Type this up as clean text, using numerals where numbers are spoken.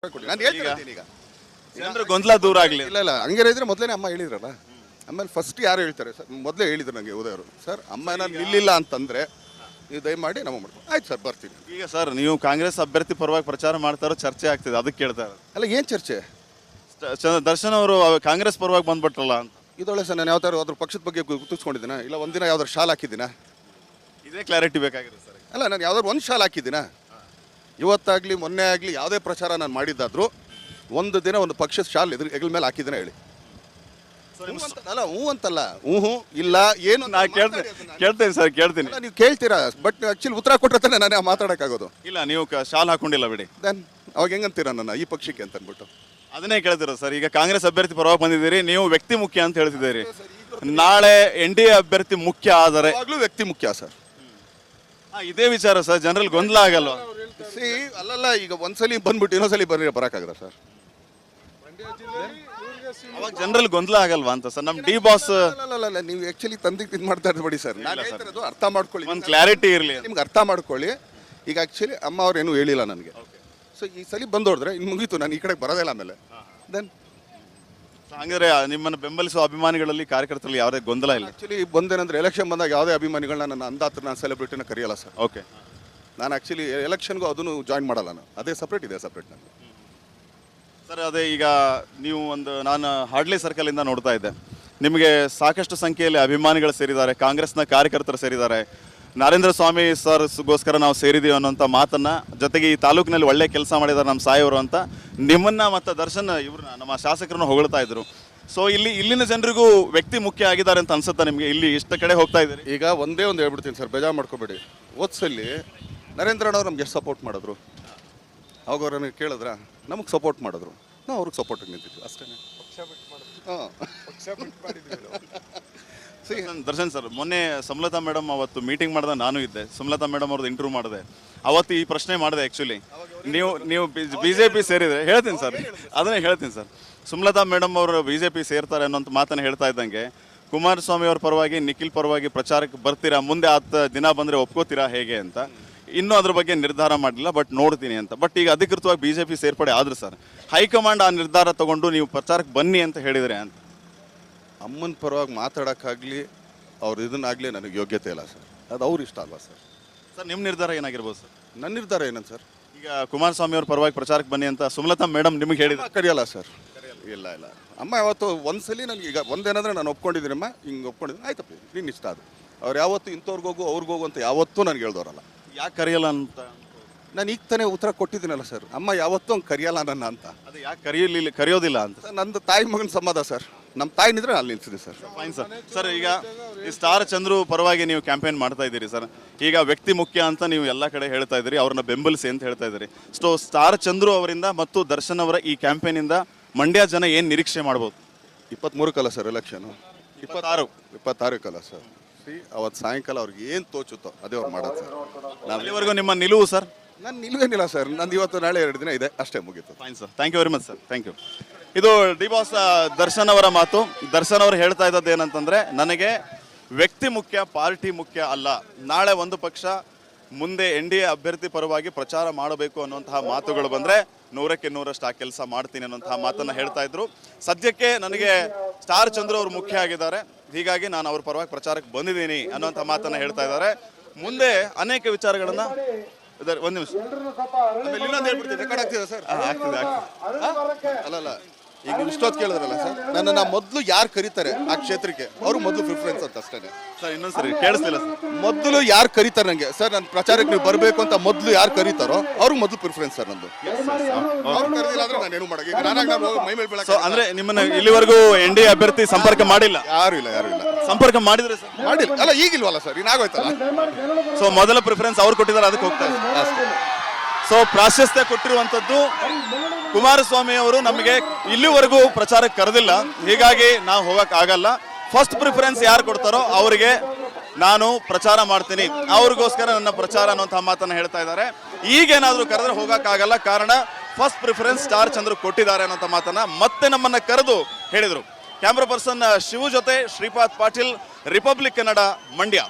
ನಾನು ಹೇಳ್ತೀನಿ ಈಗ ಜನರು ಗೊಂದಲ ದೂರ ಆಗಲಿ. ಇಲ್ಲ ಹಂಗೇನ ಇದ್ರೆ ಮೊದಲೇ ಅಮ್ಮ ಹೇಳಿದ್ರಲ್ಲ. ಆಮೇಲೆ ಫಸ್ಟ್ ಯಾರು ಹೇಳ್ತಾರೆ ಸರ್, ಮೊದಲೇ ಹೇಳಿದ್ರು ನನಗೆ ಉದಯವರು, ಸರ್ ಅಮ್ಮ ನಾನು ನಿಲ್ಲಿಲ್ಲ ಅಂತಂದರೆ ನೀವು ದಯಮಾಡಿ ನಮ್ಮ ಮಾಡ್ಕೊಂಡು ಆಯ್ತು ಸರ್ ಬರ್ತೀನಿ. ಈಗ ಸರ್ ನೀವು ಕಾಂಗ್ರೆಸ್ ಅಭ್ಯರ್ಥಿ ಪರವಾಗಿ ಪ್ರಚಾರ ಮಾಡ್ತಾರೋ ಚರ್ಚೆ ಆಗ್ತಿದೆ, ಅದಕ್ಕೆ ಕೇಳ್ತಾರೆ. ಅಲ್ಲ ಏನು ಚರ್ಚೆ? ದರ್ಶನ್ ಅವರು ಕಾಂಗ್ರೆಸ್ ಪರವಾಗಿ ಬಂದ್ಬಿಟ್ರಲ್ಲ ಅಂತ. ಇದೊಳ್ಳೆ ಸರ್, ನಾನು ಯಾವ್ದಾರು ಅದ್ರ ಪಕ್ಷದ ಬಗ್ಗೆ ಗುರ್ತಿಸ್ಕೊಂಡಿದ್ದೀನ? ಇಲ್ಲ ಒಂದಿನ ಯಾವ್ದಾರು ಶಾಲ್ ಹಾಕಿದ್ದೀನ? ಇದೇ ಕ್ಲಾರಿಟಿ ಬೇಕಾಗಿರುತ್ತೆ ಸರ್. ಅಲ್ಲ ನಾನು ಯಾವ್ದಾದ್ರು ಒಂದು ಶಾಲ್ ಹಾಕಿದ್ದೀನ? ಇವತ್ತಾಗಲಿ ಮೊನ್ನೆ ಆಗಲಿ ಯಾವುದೇ ಪ್ರಚಾರ ನಾನು ಮಾಡಿದ್ದಾದರೂ ಒಂದು ದಿನ ಒಂದು ಪಕ್ಷದ ಶಾಲ್ ಹೆಗಲ ಮೇಲೆ ಹಾಕಿದ್ದೀನ ಹೇಳಿ. ಅಲ್ಲ ಹ್ಞೂ ಅಂತಲ್ಲ, ಹ್ಞೂ ಇಲ್ಲ ಏನು ನಾ ಕೇಳ್ತೇನೆ ಸರ್, ಕೇಳ್ತೀನಿ. ನೀವು ಕೇಳ್ತೀರಾ, ಬಟ್ ಆ್ಯಕ್ಚುಲಿ ಉತ್ತರ ಕೊಟ್ಟರೆ ತಾನೇ ನಾನೇ ಮಾತಾಡೋಕ್ಕಾಗೋದು. ಇಲ್ಲ ನೀವು ಶಾಲ್ ಹಾಕೊಂಡಿಲ್ಲ ಬಿಡಿ. ದೆನ್ ಅವಾಗ ಹೆಂಗಂತೀರ ನನ್ನ ಈ ಪಕ್ಷಕ್ಕೆ ಅಂತ ಅಂದ್ಬಿಟ್ಟು? ಅದನ್ನೇ ಕೇಳ್ತಿರೋ ಸರ್. ಈಗ ಕಾಂಗ್ರೆಸ್ ಅಭ್ಯರ್ಥಿ ಪರವಾಗಿ ಬಂದಿದ್ದೀರಿ, ನೀವು ವ್ಯಕ್ತಿ ಮುಖ್ಯ ಅಂತ ಹೇಳ್ತಿದ್ದೀರಿ. ನಾಳೆ NDA ಅಭ್ಯರ್ಥಿ ಮುಖ್ಯ ಆದರೆ ಯಾವಾಗಲೂ ವ್ಯಕ್ತಿ ಮುಖ್ಯ ಸರ್. ಇದೇ ವಿಚಾರ ಸರ್, ಜನರಲ್ಲಿ ಗೊಂದಲ ಆಗಲ್ವಾ? ಅಲ್ಲಲ್ಲ, ಈಗ ಒಂದ್ಸಲಿ ಬಂದ್ಬಿಟ್ಟು ಇನ್ನೊಂದ್ಸಲಿ ಬರೋಕ್ಕಾಗದ ಸರ್? ಅವಾಗ ಜನರಲ್ಲಿ ಗೊಂದಲ ಆಗಲ್ವಾ ಅಂತ ಸರ್. ನಮ್ಮ ಡಿ ಬಾಸ್ ಅಲ್ಲ ನೀವು ಆ್ಯಕ್ಚುಲಿ ತಂದಿಗೆ ಇದು ಮಾಡ್ತಾ ಇರ್ಬೇಡಿ ಸರ್. ನಾನು ಹೇಳ್ತಿರೋದು ಅರ್ಥ ಮಾಡ್ಕೊಳ್ಳಿ, ಒಂದು ಕ್ಲಾರಿಟಿ ಇರಲಿ ನಿಮ್ಗೆ ಅರ್ಥ ಮಾಡ್ಕೊಳ್ಳಿ. ಈಗ ಆ್ಯಕ್ಚುಲಿ ಅಮ್ಮ ಅವ್ರು ಏನೂ ಹೇಳಿಲ್ಲ ನನಗೆ. ಸೊ ಈ ಸಲ ಬಂದೋಡಿದ್ರೆ ಇನ್ನು ಮುಗೀತು, ನಾನು ಈ ಕಡೆಗೆ ಬರೋದಿಲ್ಲ ಆಮೇಲೆ. ದೆನ್ ಹಂಗಾದ್ರೆ ನಿಮ್ಮನ್ನು ಬೆಂಬಲಿಸುವ ಅಭಿಮಾನಿಗಳಲ್ಲಿ ಕಾರ್ಯಕರ್ತರಲ್ಲಿ ಯಾವುದೇ ಗೊಂದಲ ಇಲ್ಲ? ಆ್ಯಕ್ಚುಲಿ ಬಂದೇನಂದ್ರೆ ಎಲೆಕ್ಷನ್ ಬಂದಾಗ ಯಾವುದೇ ಅಭಿಮಾನಿಗಳನ್ನ ನನ್ನ ಅಂದಾತ್ರ ನಾನು ಸೆಲೆಬ್ರಿಟಿನ ಕರೆಯಲ್ಲ ಸರ್. ಓಕೆ, ನಾನು ಆ್ಯಕ್ಚುಲಿ ಎಲೆಕ್ಷನ್ಗೂ ಅದನ್ನು ಜಾಯಿನ್ ಮಾಡಲ್ಲ ನಾನು. ಅದೇ ಸಪ್ರೇಟ್ ಇದೆ, ಸಪ್ರೇಟ್ ನಾನು ಸರ್. ಅದೇ ಈಗ ನೀವು ನಾನು ಹಾಡ್ಲಿ ಸರ್ಕಲಿಂದ ನೋಡ್ತಾ ಇದ್ದೆ, ನಿಮಗೆ ಸಾಕಷ್ಟು ಸಂಖ್ಯೆಯಲ್ಲಿ ಅಭಿಮಾನಿಗಳು ಸೇರಿದ್ದಾರೆ, ಕಾಂಗ್ರೆಸ್ನ ಕಾರ್ಯಕರ್ತರು ಸೇರಿದ್ದಾರೆ. ನರೇಂದ್ರ ಸ್ವಾಮಿ ಸರ್ಗೋಸ್ಕರ ನಾವು ಸೇರಿದ್ದೀವಿ ಅನ್ನೋಂಥ ಮಾತನ್ನು, ಜೊತೆಗೆ ಈ ತಾಲೂಕಿನಲ್ಲಿ ಒಳ್ಳೆ ಕೆಲಸ ಮಾಡಿದ್ದಾರೆ ನಮ್ಮ ಸಾಯಿಯವರು ಅಂತ ನಿಮ್ಮನ್ನು ಮತ್ತು ದರ್ಶನ್ ಇವ್ರನ್ನ ನಮ್ಮ ಶಾಸಕರನ್ನು ಹೊಗಳ್ತಾ ಇದ್ರು. ಸೊ ಇಲ್ಲಿನ ಜನರಿಗೂ ವ್ಯಕ್ತಿ ಮುಖ್ಯ ಆಗಿದ್ದಾರೆ ಅಂತ ಅನ್ಸುತ್ತಾ ನಿಮಗೆ? ಇಲ್ಲಿ ಇಷ್ಟ ಕಡೆ ಹೋಗ್ತಾ ಇದ್ದೀರಿ. ಈಗ ಒಂದೇ ಒಂದು ಹೇಳ್ಬಿಡ್ತೀನಿ ಸರ್, ಬೇಜಾರು ಮಾಡ್ಕೋಬೇಡಿ. ಓದ್ಸಲ್ಲಿ ನರೇಂದ್ರಣ್ಣವ್ರು ನಮ್ಗೆ ಎಷ್ಟು ಸಪೋರ್ಟ್ ಮಾಡಿದ್ರು, ಅವಾಗ ಅವ್ರನ್ನ ಕೇಳಿದ್ರ ನಮಗೆ ಸಪೋರ್ಟ್ ಮಾಡಿದ್ರು, ನಾವು ಅವ್ರಿಗೆ ಸಪೋರ್ಟಿಗೆ ನಿಂತಿದ್ವಿ ಅಷ್ಟೇ. ದರ್ಶನ್ ಸರ್, ಮೊನ್ನೆ ಸುಮಲತಾ ಮೇಡಮ್ ಅವತ್ತು ಮೀಟಿಂಗ್ ಮಾಡಿದ ನಾನು ಇದ್ದೆ, ಸುಮಲತಾ ಮೇಡಮ್ ಅವ್ರದ್ದು ಇಂಟರ್ವ್ಯೂ ಮಾಡಿದೆ. ಅವತ್ತು ಈ ಪ್ರಶ್ನೆ ಮಾಡಿದೆ. ಆ್ಯಕ್ಚುಲಿ ನೀವು BJP ಸೇರಿದರೆ ಹೇಳ್ತೀನಿ ಸರ್, ಅದನ್ನೇ ಹೇಳ್ತೀನಿ ಸರ್. ಸುಮಲತಾ ಮೇಡಮ್ ಅವರು BJP ಸೇರ್ತಾರೆ ಅನ್ನೋಂಥ ಮಾತನ್ನು ಹೇಳ್ತಾ ಇದ್ದಂಗೆ, ಕುಮಾರಸ್ವಾಮಿ ಅವ್ರ ಪರವಾಗಿ ನಿಖಿಲ್ ಪರವಾಗಿ ಪ್ರಚಾರಕ್ಕೆ ಬರ್ತೀರಾ, ಮುಂದೆ ದಿನ ಬಂದರೆ ಒಪ್ಕೋತೀರಾ ಹೇಗೆ ಅಂತ ಇನ್ನೂ ಅದ್ರ ಬಗ್ಗೆ ನಿರ್ಧಾರ ಮಾಡಲಿಲ್ಲ, ಬಟ್ ನೋಡ್ತೀನಿ ಅಂತ. ಬಟ್ ಈಗ ಅಧಿಕೃತವಾಗಿ BJP ಸೇರ್ಪಡೆ ಆದ್ರೆ ಸರ್, ಹೈಕಮಾಂಡ್ ಆ ನಿರ್ಧಾರ ತಗೊಂಡು ನೀವು ಪ್ರಚಾರಕ್ಕೆ ಬನ್ನಿ ಅಂತ ಹೇಳಿದರೆ ಅಂತ. ಅಮ್ಮನ ಪರವಾಗಿ ಮಾತಾಡೋಕ್ಕಾಗಲಿ ಅವ್ರು ಇದನ್ನಾಗಲಿ ನನಗೆ ಯೋಗ್ಯತೆ ಇಲ್ಲ ಸರ್. ಅದು ಅವ್ರು ಇಷ್ಟ ಅಲ್ವಾ ಸರ್? ಸರ್ ನಿಮ್ಮ ನಿರ್ಧಾರ ಏನಾಗಿರ್ಬೋದು ಸರ್? ನನ್ನ ನಿರ್ಧಾರ ಏನಂತ ಸರ್? ಈಗ ಕುಮಾರಸ್ವಾಮಿ ಅವ್ರ ಪರವಾಗಿ ಪ್ರಚಾರಕ್ಕೆ ಬನ್ನಿ ಅಂತ ಸುಮಲತಾ ಮೇಡಮ್ ನಿಮಗೆ ಹೇಳಿದ್ರು. ಕರೆಯಲ್ಲ ಸರ್, ಇಲ್ಲ ಅಮ್ಮ ಯಾವತ್ತು ಒಂದ್ಸಲಿ ನನಗೆ ಈಗ ಒಂದೇನಂದ್ರೆ ನಾನು ಒಪ್ಕೊಂಡಿದ್ದೀನಮ್ಮ, ಹಿಂಗೆ ಒಪ್ಕೊಂಡಿದ್ದೀನಿ, ಆಯ್ತಪ್ಪ ನಿನ್ನ ಇಷ್ಟ. ಅದು ಅವ್ರು ಯಾವತ್ತು ಇಂಥವ್ರಿಗೋಗು ಅವ್ರಿಗೋಗು ಅಂತ ಯಾವತ್ತೂ ನನಗೆ ಹೇಳ್ದವ್ರಲ್ಲ. ಯಾಕೆ ಕರೆಯಲ್ಲ ಅಂತ ನಾನು ಈಗ ತಾನೇ ಉತ್ತರ ಕೊಟ್ಟಿದ್ದೀನಲ್ಲ ಸರ್. ಅಮ್ಮ ಯಾವತ್ತೂ ಹಂಗೆ ಕರೆಯಲ್ಲ ನನ್ನ ಅಂತ. ಅದು ಯಾಕೆ ಕರೆಯೋದಿಲ್ಲ ಅಂತ? ನಂದು ತಾಯಿ ಮಗನ ಸಂಬಂಧ ಸರ್, ನಮ್ಮ ತಾಯಿನಿದ್ರೆ ಅಲ್ಲಿ ನಿಲ್ಸಿದೆ ಸರ್. Fine sir. ಸರ್ ಈಗ ಈ ಸ್ಟಾರ್ ಚಂದ್ರು ಪರವಾಗಿ ನೀವು ಕ್ಯಾಂಪೇನ್ ಮಾಡ್ತಾ ಇದ್ದೀರಿ ಸರ್. ಈಗ ವ್ಯಕ್ತಿ ಮುಖ್ಯ ಅಂತ ನೀವು ಎಲ್ಲ ಕಡೆ ಹೇಳ್ತಾ ಇದ್ದೀರಿ, ಅವ್ರನ್ನ ಬೆಂಬಲಿಸಿ ಅಂತ ಹೇಳ್ತಾ ಇದ್ದೀರಿ. ಸೊ ಸ್ಟಾರ್ ಚಂದ್ರು ಅವರಿಂದ ಮತ್ತು ದರ್ಶನ್ ಅವರ ಈ ಕ್ಯಾಂಪೇನಿಂದ ಮಂಡ್ಯ ಜನ ಏನು ನಿರೀಕ್ಷೆ ಮಾಡ್ಬೋದು? 23 ಸರ್ ಎಲೆಕ್ಷನು, 26 ಸರ್. ಅವತ್ತು ಸಾಯಂಕಾಲ ಅವ್ರಿಗೆ ಏನು ತೋಚುತ್ತೋ ಅದೇ ಅವ್ರು ಮಾಡೋದು ಸರ್. ಅಲ್ಲಿವರೆಗೂ ನಿಮ್ಮ ನಿಲುವು ಸರ್? ನಾನು ನಿಲ್ವೇನಿಲ್ಲ ಸರ್, ನಂದು ಇವತ್ತು ನಾಳೆ 2 ದಿನ ಇದೆ ಅಷ್ಟೇ, ಮುಗೀತು. Fine sir, thank you very much sir, thank you. ಇದು ಡಿ ಬಾಸ್ ದರ್ಶನ್ ಅವರ ಮಾತು. ದರ್ಶನ್ ಅವರು ಹೇಳ್ತಾ ಇದ್ದದ್ದು ಏನಂತಂದರೆ, ನನಗೆ ವ್ಯಕ್ತಿ ಮುಖ್ಯ, ಪಾರ್ಟಿ ಮುಖ್ಯ ಅಲ್ಲ. ನಾಳೆ ಒಂದು ಪಕ್ಷ ಮುಂದೆ NDA ಅಭ್ಯರ್ಥಿ ಪರವಾಗಿ ಪ್ರಚಾರ ಮಾಡಬೇಕು ಅನ್ನುವಂತಹ ಮಾತುಗಳು ಬಂದರೆ 100ಕ್ಕೆ 100ರಷ್ಟು ಆ ಕೆಲಸ ಮಾಡ್ತೀನಿ ಅನ್ನೋಂತಹ ಮಾತನ್ನು ಹೇಳ್ತಾ ಇದ್ರು. ಸದ್ಯಕ್ಕೆ ನನಗೆ ಸ್ಟಾರ್ ಚಂದ್ರು ಅವರು ಮುಖ್ಯ ಆಗಿದ್ದಾರೆ, ಹೀಗಾಗಿ ನಾನು ಅವ್ರ ಪರವಾಗಿ ಪ್ರಚಾರಕ್ಕೆ ಬಂದಿದ್ದೀನಿ ಅನ್ನೋಂಥ ಮಾತನ್ನು ಹೇಳ್ತಾ ಇದ್ದಾರೆ. ಮುಂದೆ ಅನೇಕ ವಿಚಾರಗಳನ್ನು ಒಂದು ನಿಮಿಷ ಆಮೇಲೆ ಇನ್ನೊಂದು ಹೇಳ್ಬಿಡ್ತೀನಿ, ರೆಕಾರ್ಡ್ ಆಗ್ತಿದೆ ಸರ್? ಆಗ್ತಿದೆ. ಅಲ್ಲ ಈಗ ನೀವು ಇಷ್ಟೊತ್ತು ಕೇಳಿದ್ರಲ್ಲ ಸರ್, ನನ್ನನ್ನು ಮೊದಲು ಯಾರು ಕರೀತಾರೆ ಆ ಕ್ಷೇತ್ರಕ್ಕೆ ಅವ್ರಿಗೆ ಮೊದಲು ಪ್ರಿಫರೆನ್ಸ್ ಅಂತ ಅಷ್ಟೇ ಸರ್. ಇನ್ನೊಂದು ಸರಿ ಕೇಳಿಸ್ತಿಲ್ಲ ಸರ್. ಮೊದಲು ಯಾರು ಕರೀತಾರೆ ನನಗೆ ಸರ್, ನನ್ನ ಪ್ರಚಾರಕ್ಕೆ ನೀವು ಬರಬೇಕು ಅಂತ ಮೊದಲು ಯಾರು ಕರೀತಾರೋ ಅವ್ರಿಗೆ ಮೊದಲು ಪ್ರಿಫರೆನ್ಸ್ ಸರ್ ನಂದು. ಅವ್ರು ಕರೆದಿಲ್ಲ ಅಂದ್ರೆ ನಾನು ಏನು ಮಾಡೋದು? ಈಗ ನಾನು ಮೈ ಮೇಲೆ ಬೀಳಕ್ಕೆ. ಅಂದ್ರೆ ನಿಮ್ಮನ್ನ ಇಲ್ಲಿವರೆಗೂ NDA ಅಭ್ಯರ್ಥಿ ಸಂಪರ್ಕ ಮಾಡಿಲ್ಲ? ಯಾರು ಇಲ್ಲ. ಸಂಪರ್ಕ ಮಾಡಿದ್ರೆ ಸರ್? ಮಾಡಿಲ್ಲ. ಅಲ್ಲ ಈಗಿಲ್ವಲ್ಲ ಸರ್, ಇನ್ನಾಗೋಯ್ತಲ್ಲ. ಸೊ ಮೊದಲ ಪ್ರಿಫರೆನ್ಸ್ ಅವ್ರು ಕೊಟ್ಟಿದ್ದಾರೆ, ಅದಕ್ಕೆ ಹೋಗ್ತಾ ಇದೆ. ಸೊ ಪ್ರಾಶಸ್ತ್ಯ ಕೊಟ್ಟಿರುವಂಥದ್ದು ಕುಮಾರಸ್ವಾಮಿ ಅವರು ನಮಗೆ ಇಲ್ಲಿವರೆಗೂ ಪ್ರಚಾರಕ್ಕೆ ಕರೆದಿಲ್ಲ, ಹೀಗಾಗಿ ನಾವು ಹೋಗೋಕ್ಕಾಗಲ್ಲ. ಫಸ್ಟ್ ಪ್ರಿಫರೆನ್ಸ್ ಯಾರು ಕೊಡ್ತಾರೋ ಅವರಿಗೆ ನಾನು ಪ್ರಚಾರ ಮಾಡ್ತೀನಿ, ಅವ್ರಿಗೋಸ್ಕರ ನನ್ನ ಪ್ರಚಾರ ಅನ್ನೋಂಥ ಮಾತನ್ನು ಹೇಳ್ತಾ ಇದ್ದಾರೆ. ಈಗೇನಾದರೂ ಕರೆದ್ರೆ ಹೋಗೋಕ್ಕಾಗಲ್ಲ, ಕಾರಣ ಫಸ್ಟ್ ಪ್ರಿಫರೆನ್ಸ್ ಸ್ಟಾರ್ ಚಂದ್ರು ಕೊಟ್ಟಿದ್ದಾರೆ ಅನ್ನೋಂಥ ಮಾತನ್ನು ಮತ್ತೆ ನಮ್ಮನ್ನು ಕರೆದು ಹೇಳಿದರು. ಕ್ಯಾಮ್ರಾ ಪರ್ಸನ್ ಶಿವು ಜೊತೆ ಶ್ರೀಪಾದ್ ಪಾಟೀಲ್, ರಿಪಬ್ಲಿಕ್ ಕನ್ನಡ, ಮಂಡ್ಯ.